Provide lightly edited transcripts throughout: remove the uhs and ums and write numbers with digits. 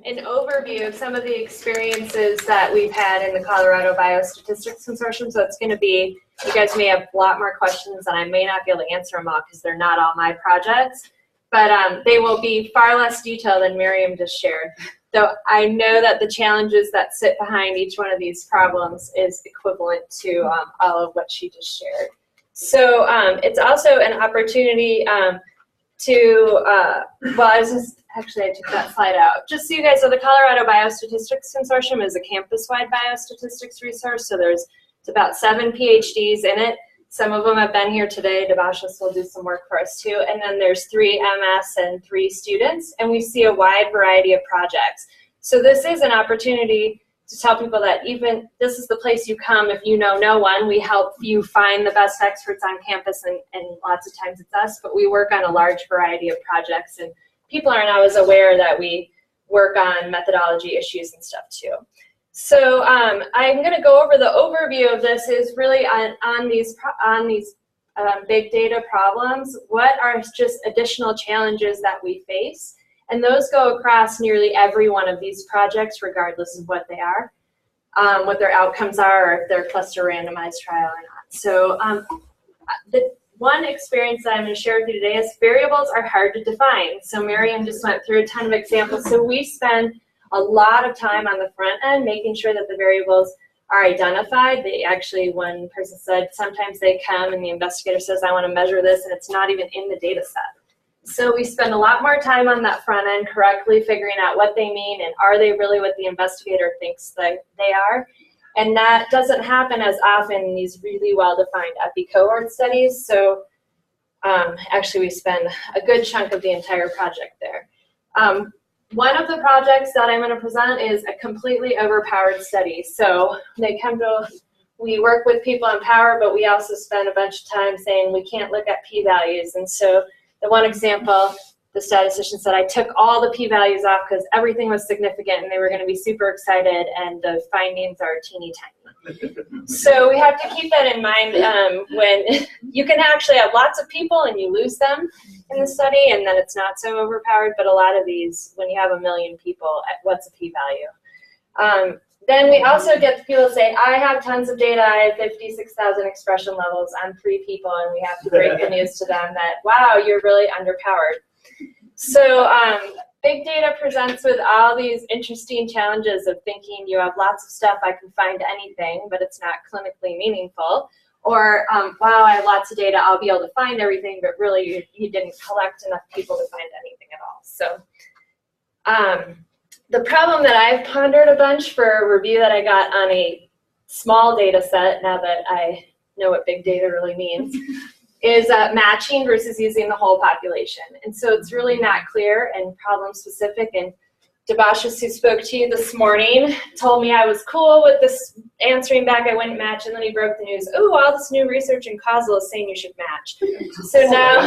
an overview of some of the experiences that we've had in the Colorado Biostatistics Consortium. So it's going to be, you guys may have a lot more questions and I may not be able to answer them all because they're not all my projects, but they will be far less detailed than Miriam just shared. Though I know that the challenges that sit behind each one of these problems is equivalent to all of what she just shared. So it's also an opportunity actually I took that slide out. Just so you guys know, the Colorado Biostatistics Consortium is a campus-wide biostatistics resource, so it's about 7 PhDs in it. Some of them have been here today. Devashis will do some work for us too. And then there's 3 MS and 3 students, and we see a wide variety of projects. So this is an opportunity to tell people that even this is the place you come if you know no one. We help you find the best experts on campus, and lots of times it's us, but we work on a large variety of projects, and people aren't always aware that we work on methodology issues and stuff too. So I'm going to go over the overview of this is really on these big data problems. What are just additional challenges that we face? And those go across nearly every one of these projects, regardless of what they are, what their outcomes are, or if they're a cluster randomized trial or not. So the one experience that I'm going to share with you today is variables are hard to define. So Miriam just went through a ton of examples. So we spend a lot of time on the front end making sure that the variables are identified. They actually, one person said, sometimes they come and the investigator says, I want to measure this, and it's not even in the data set. So we spend a lot more time on that front end correctly figuring out what they mean and are they really what the investigator thinks that they are. And that doesn't happen as often in these really well-defined epi-cohort studies. So actually we spend a good chunk of the entire project there. One of the projects that I'm going to present is a completely overpowered study. So we work with people in power, but we also spend a bunch of time saying we can't look at p-values. And so the one example, the statistician said, I took all the p-values off because everything was significant and they were going to be super excited, and the findings are teeny tiny. So we have to keep that in mind when you can actually have lots of people and you lose them in the study, and then it's not so overpowered. But a lot of these, when you have 1 million people, what's a p-value? Then we also get people to say, I have tons of data, I have 56,000 expression levels on 3 people, and we have to break the news to them that, wow, you're really underpowered. So big data presents with all these interesting challenges of thinking you have lots of stuff, I can find anything, but it's not clinically meaningful. Or, wow, I have lots of data, I'll be able to find everything, but really you didn't collect enough people to find anything at all. So the problem that I've pondered a bunch for a review that I got on a small data set, now that I know what big data really means, is matching versus using the whole population. And so it's really not clear and problem specific. And Devashis, who spoke to you this morning, told me I was cool with this answering back I wouldn't match, and then he broke the news, oh, all this new research in causal is saying you should match. So now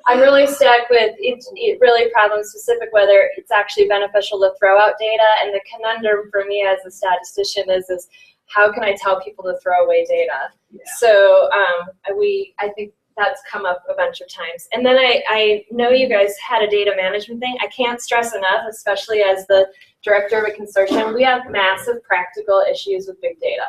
I'm really stuck with it really problem specific, whether it's actually beneficial to throw out data. And the conundrum for me as a statistician is how can I tell people to throw away data? Yeah. So I think that's come up a bunch of times. And then I know you guys had a data management thing. I can't stress enough, especially as the director of a consortium, we have massive practical issues with big data.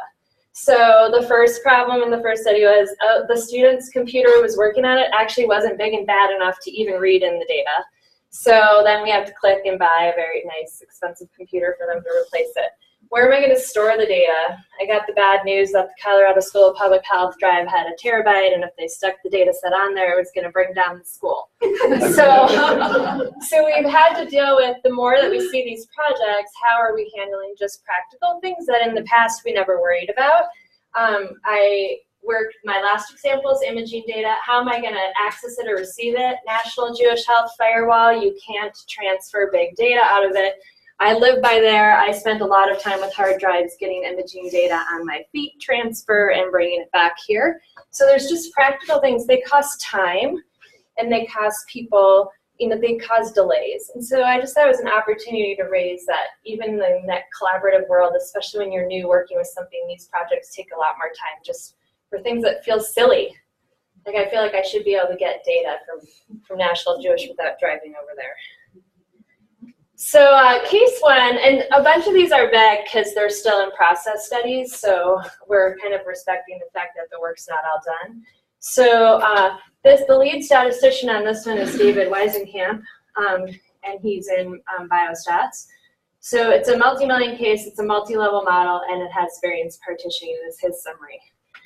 So the first problem in the first study was the student's computer who was working on it actually wasn't big and bad enough to even read in the data. So then we have to click and buy a very nice, expensive computer for them to replace it. Where am I going to store the data? I got the bad news that the Colorado School of Public Health drive had a terabyte, and if they stuck the data set on there, it was going to bring down the school. So we've had to deal with, the more that we see these projects, how are we handling just practical things that in the past we never worried about? My last example is imaging data. How am I going to access it or receive it? National Jewish Health Firewall, you can't transfer big data out of it. I live by there. I spent a lot of time with hard drives getting imaging data on my feet, transfer, and bringing it back here. So there's just practical things. They cost time, and they cost people, they cause delays. And so I just thought it was an opportunity to raise that even in that collaborative world, especially when you're new working with something, these projects take a lot more time just for things that feel silly. Like I feel like I should be able to get data from National Jewish without driving over there. So case one, and a bunch of these are vague because they're still in process studies, so we're kind of respecting the fact that the work's not all done. So the lead statistician on this one is David Weisenkamp, and he's in biostats. So it's a multi-million case, it's a multi-level model, and it has variance partitioning is his summary.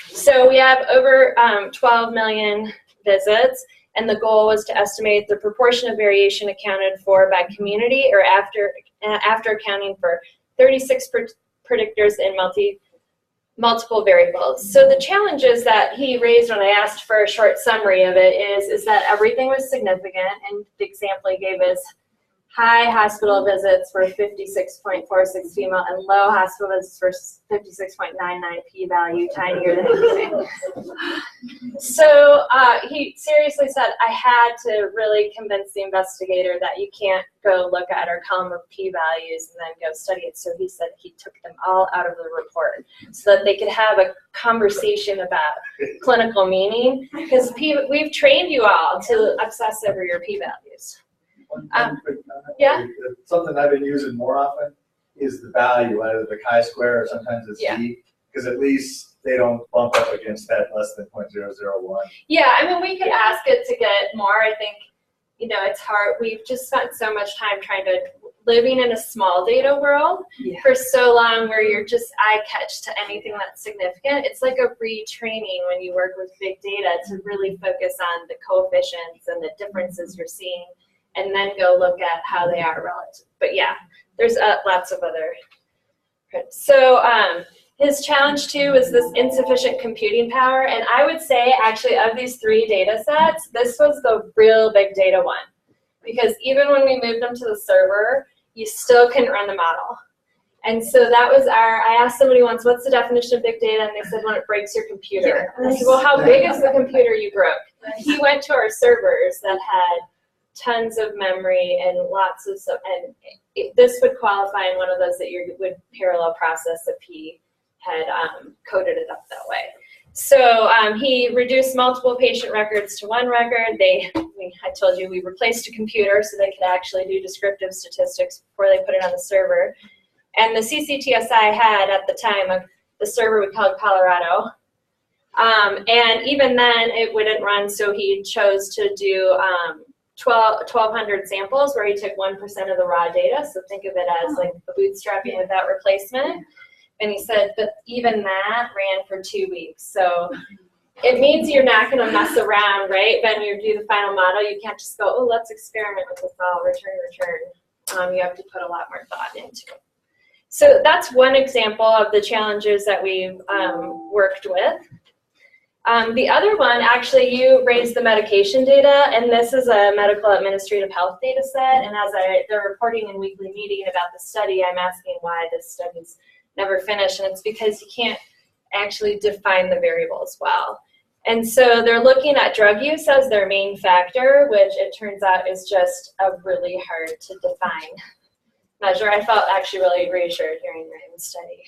So we have over 12 million visits, and the goal was to estimate the proportion of variation accounted for by community or after accounting for 36 predictors in multiple variables. So the challenges that he raised when I asked for a short summary of it is that everything was significant, and the example he gave is high hospital visits for 56.46 female and low hospital visits for 56.99 p-value, tinier than anything. So he seriously said, I had to really convince the investigator that you can't go look at our column of p-values and then go study it. So he said he took them all out of the report so that they could have a conversation about clinical meaning, because we've trained you all to obsess over your p-values. One quick comment. Yeah. Something I've been using more often is the value, either the chi-square or sometimes it's D, because at least they don't bump up against that less than 0.001. Yeah, I mean, we could ask it to get more. I think, you know, it's hard. We've just spent so much time living in a small data world for so long where you're just eye-catch to anything that's significant. It's like a retraining when you work with big data to really focus on the coefficients and the differences you're seeing, and then go look at how they are relative. But yeah, there's lots of other. So his challenge too was this insufficient computing power. And I would say actually of these 3 data sets, this was the real big data one. Because even when we moved them to the server, you still couldn't run the model. And so that was I asked somebody once, what's the definition of big data? And they said, when it breaks your computer. And I said, well, how big is the computer you broke? He went to our servers that had tons of memory and lots of stuff, and this would qualify in one of those that you would parallel process if he had coded it up that way. So he reduced multiple patient records to one record. I told you we replaced a computer so they could actually do descriptive statistics before they put it on the server. And the CCTSI had at the time the server we called Colorado. And even then it wouldn't run, so he chose to do 1,200 samples where he took 1% of the raw data. So think of it as like a bootstrapping without replacement. And he said, but even that ran for 2 weeks. So it means you're not going to mess around, right? When you do the final model, you can't just go, oh, let's experiment with this all, return. You have to put a lot more thought into it. So that's one example of the challenges that we've worked with. The other one, actually, you raised the medication data, and this is a medical administrative health data set. And as they're reporting in weekly meeting about the study, I'm asking why this study's never finished, and it's because you can't actually define the variables well. And so they're looking at drug use as their main factor, which it turns out is just a really hard to define measure. I felt actually really reassured hearing your own study.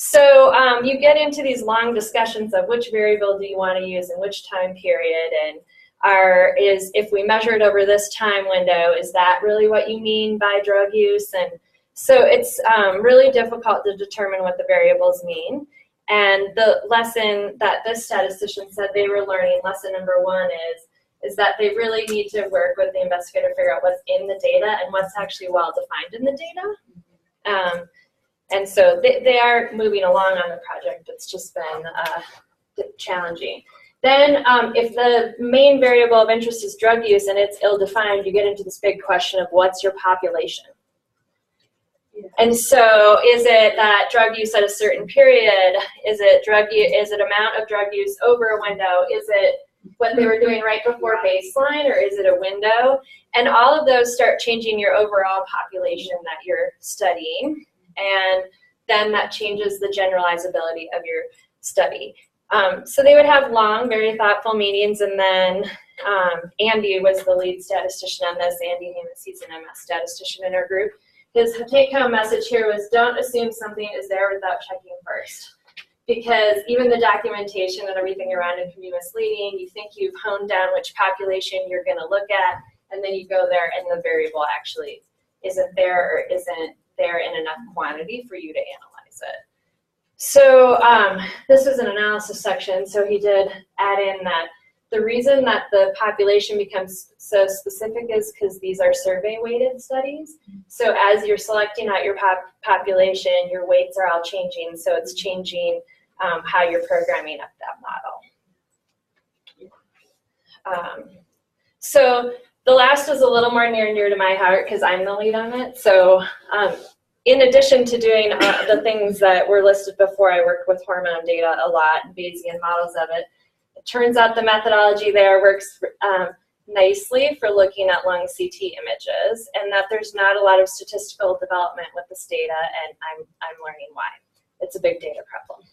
So you get into these long discussions of which variable do you want to use in which time period, and if we measure it over this time window, is that really what you mean by drug use? And so it's really difficult to determine what the variables mean. And the lesson that this statistician said they were learning, lesson number 1 is that they really need to work with the investigator to figure out what's in the data and what's actually well defined in the data. And so they are moving along on the project. It's just been challenging. Then if the main variable of interest is drug use and it's ill-defined, you get into this big question of what's your population? Yeah. And so is it that drug use at a certain period? Is it amount of drug use over a window? Is it what they were doing right before baseline, or is it a window? And all of those start changing your overall population that you're studying. And then that changes the generalizability of your study. So they would have long, very thoughtful meetings, and then Andy was the lead statistician on this. Andy Hamas, he's an MS statistician in our group. His take-home message here was, don't assume something is there without checking first. Because even the documentation and everything around it can be misleading. You think you've honed down which population you're going to look at, and then you go there and the variable actually isn't there or isn't there in enough quantity for you to analyze it. So this was an analysis section, so he did add in that the reason that the population becomes so specific is because these are survey-weighted studies. So as you're selecting out your population, your weights are all changing, so it's changing how you're programming up that model. So the last is a little more near and dear to my heart because I'm the lead on it. So in addition to doing the things that were listed before, I work with hormone data a lot, Bayesian models of it. It turns out the methodology there works nicely for looking at lung CT images, and that there's not a lot of statistical development with this data, and I'm learning why. It's a big data problem.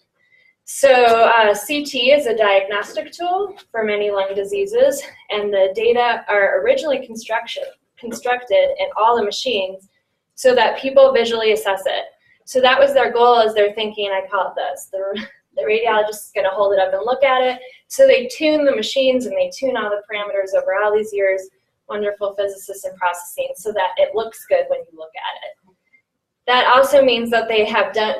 So CT is a diagnostic tool for many lung diseases, and the data are originally constructed in all the machines so that people visually assess it. So that was their goal, as they're thinking, I call it this. The radiologist is going to hold it up and look at it. So they tune the machines and they tune all the parameters over all these years, wonderful physicists in processing, so that it looks good when you look at it. That also means that they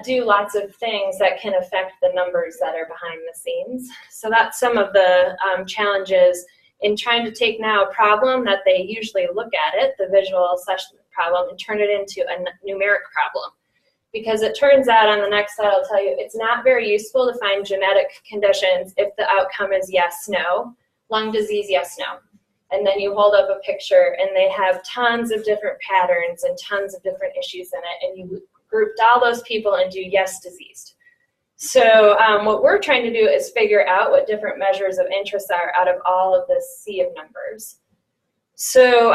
do lots of things that can affect the numbers that are behind the scenes. So that's some of the challenges in trying to take now a problem that they usually look at it, the visual assessment problem, and turn it into a numeric problem. Because it turns out, on the next slide I'll tell you, it's not very useful to find genetic conditions if the outcome is yes, no. Lung disease, yes, no. And then you hold up a picture and they have tons of different patterns and tons of different issues in it, and you grouped all those people and do yes, diseased. So what we're trying to do is figure out what different measures of interest are out of all of this sea of numbers. So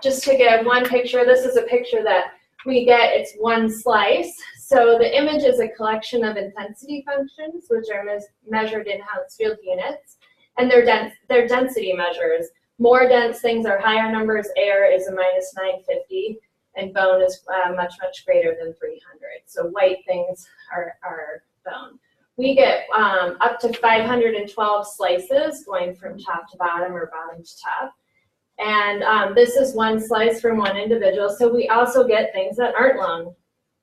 just to give one picture, this is a picture that we get, it's one slice. So the image is a collection of intensity functions, which are measured in Hounsfield units, and they're density measures. More dense things are higher numbers. Air is a minus 950, and bone is much, much greater than 300. So white things are bone. We get up to 512 slices going from top to bottom or bottom to top. And this is one slice from one individual. So we also get things that aren't lung.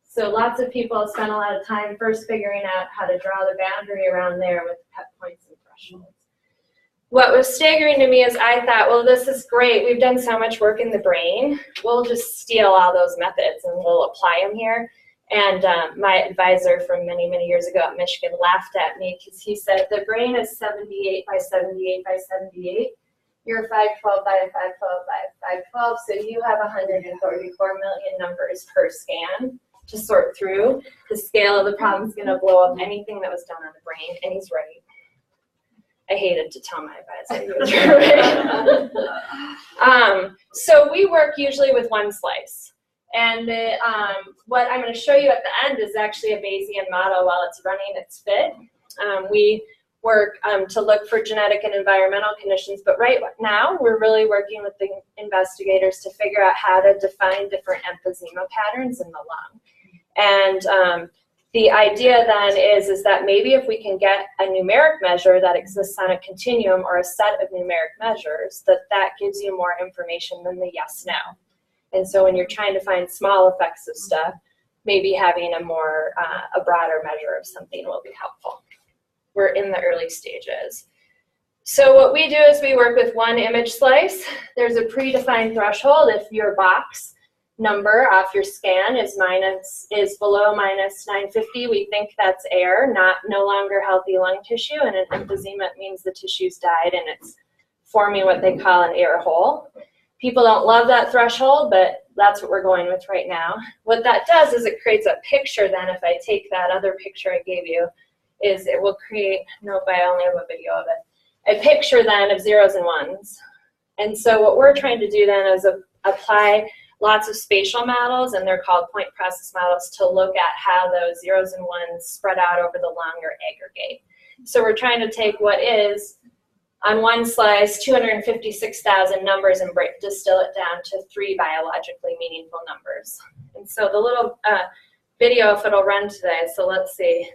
So lots of people spend a lot of time first figuring out how to draw the boundary around there with cut points and thresholds. What was staggering to me is I thought, well, this is great. We've done so much work in the brain. We'll just steal all those methods and we'll apply them here. And my advisor from many, many years ago at Michigan laughed at me because he said, the brain is 78 by 78 by 78. You're 512 by 512 by 512, so you have 134 million numbers per scan to sort through. The scale of the problem is going to blow up anything that was done on the brain, and he's right. I hated to tell my advisor he was right. So we work usually with one slice. And what I'm going to show you at the end is actually a Bayesian model while it's running its fit. We work to look for genetic and environmental conditions, but right now we're really working with the investigators to figure out how to define different emphysema patterns in the lung. And the idea then is that maybe if we can get a numeric measure that exists on a continuum or a set of numeric measures, that gives you more information than the yes, no. And so when you're trying to find small effects of stuff, maybe having a broader measure of something will be helpful. We're in the early stages. So what we do is we work with one image slice. There's a predefined threshold. If your box number off your scan is below minus 950, we think that's air, no longer healthy lung tissue, and an emphysema means the tissue's died and it's forming what they call an air hole. People don't love that threshold, but that's what we're going with right now. What that does is it creates a picture then. If I take that other picture I gave you, is it will create, nope, I only have a video of it, a picture then of zeros and ones. And so what we're trying to do then is apply lots of spatial models, and they're called point process models, to look at how those zeros and ones spread out over the lung or aggregate. So we're trying to take what is, on one slice, 256,000 numbers and distill it down to 3 biologically meaningful numbers. And so the little video, if it'll run today, so let's see.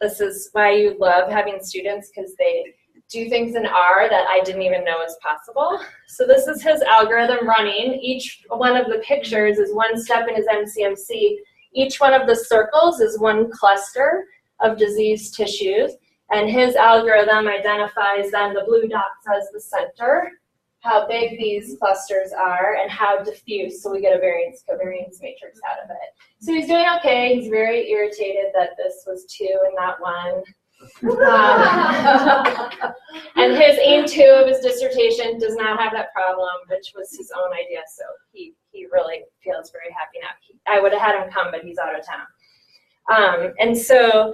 This is why you love having students, because they do things in R that I didn't even know was possible. So this is his algorithm running. Each one of the pictures is one step in his MCMC. Each one of the circles is one cluster of diseased tissues. And his algorithm identifies then the blue dots as the center, how big these clusters are, and how diffuse, so we get a variance covariance matrix out of it. So he's doing okay. He's very irritated that this was 2 and not 1. And his aim 2 of his dissertation does not have that problem, which was his own idea, so he really feels very happy now. I would have had him come, but he's out of town. And so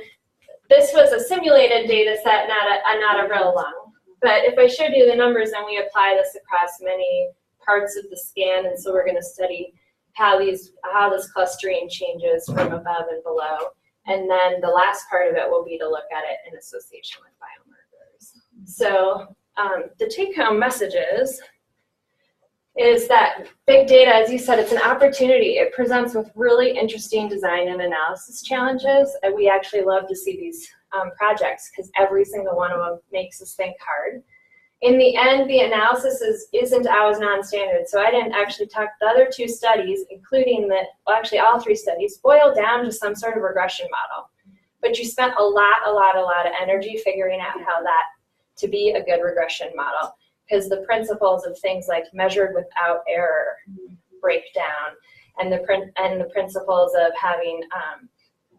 this was a simulated data set, not a real lung. But if I showed you the numbers, then we apply this across many parts of the scan, and so we're going to study how this clustering changes from above and below. And then the last part of it will be to look at it in association with biomarkers. So the take-home messages is that big data, as you said, it's an opportunity. It presents with really interesting design and analysis challenges, and we actually love to see these projects because every single one of them makes us think hard. In the end, the analysis isn't always non-standard, so I didn't actually talk the other 2 studies, including actually all 3 studies, boil down to some sort of regression model. But you spent a lot of energy figuring out how that to be a good regression model, because the principles of things like measured without error break down, and the principles of having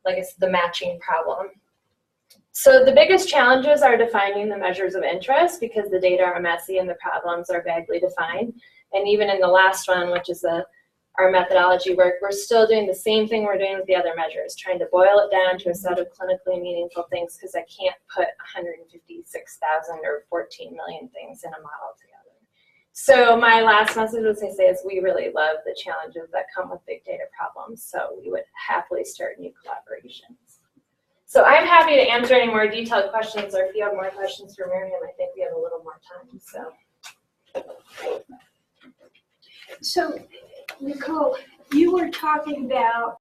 like the matching problem. So the biggest challenges are defining the measures of interest because the data are messy and the problems are vaguely defined. And even in the last one, which is our methodology work, we're still doing the same thing we're doing with the other measures, trying to boil it down to a set of clinically meaningful things because I can't put 156,000 or 14 million things in a model together. So my last message would say is we really love the challenges that come with big data problems, so we would happily start new collaborations. So I'm happy to answer any more detailed questions, or if you have more questions for Miriam, I think we have a little more time. So, Nichole, you were talking about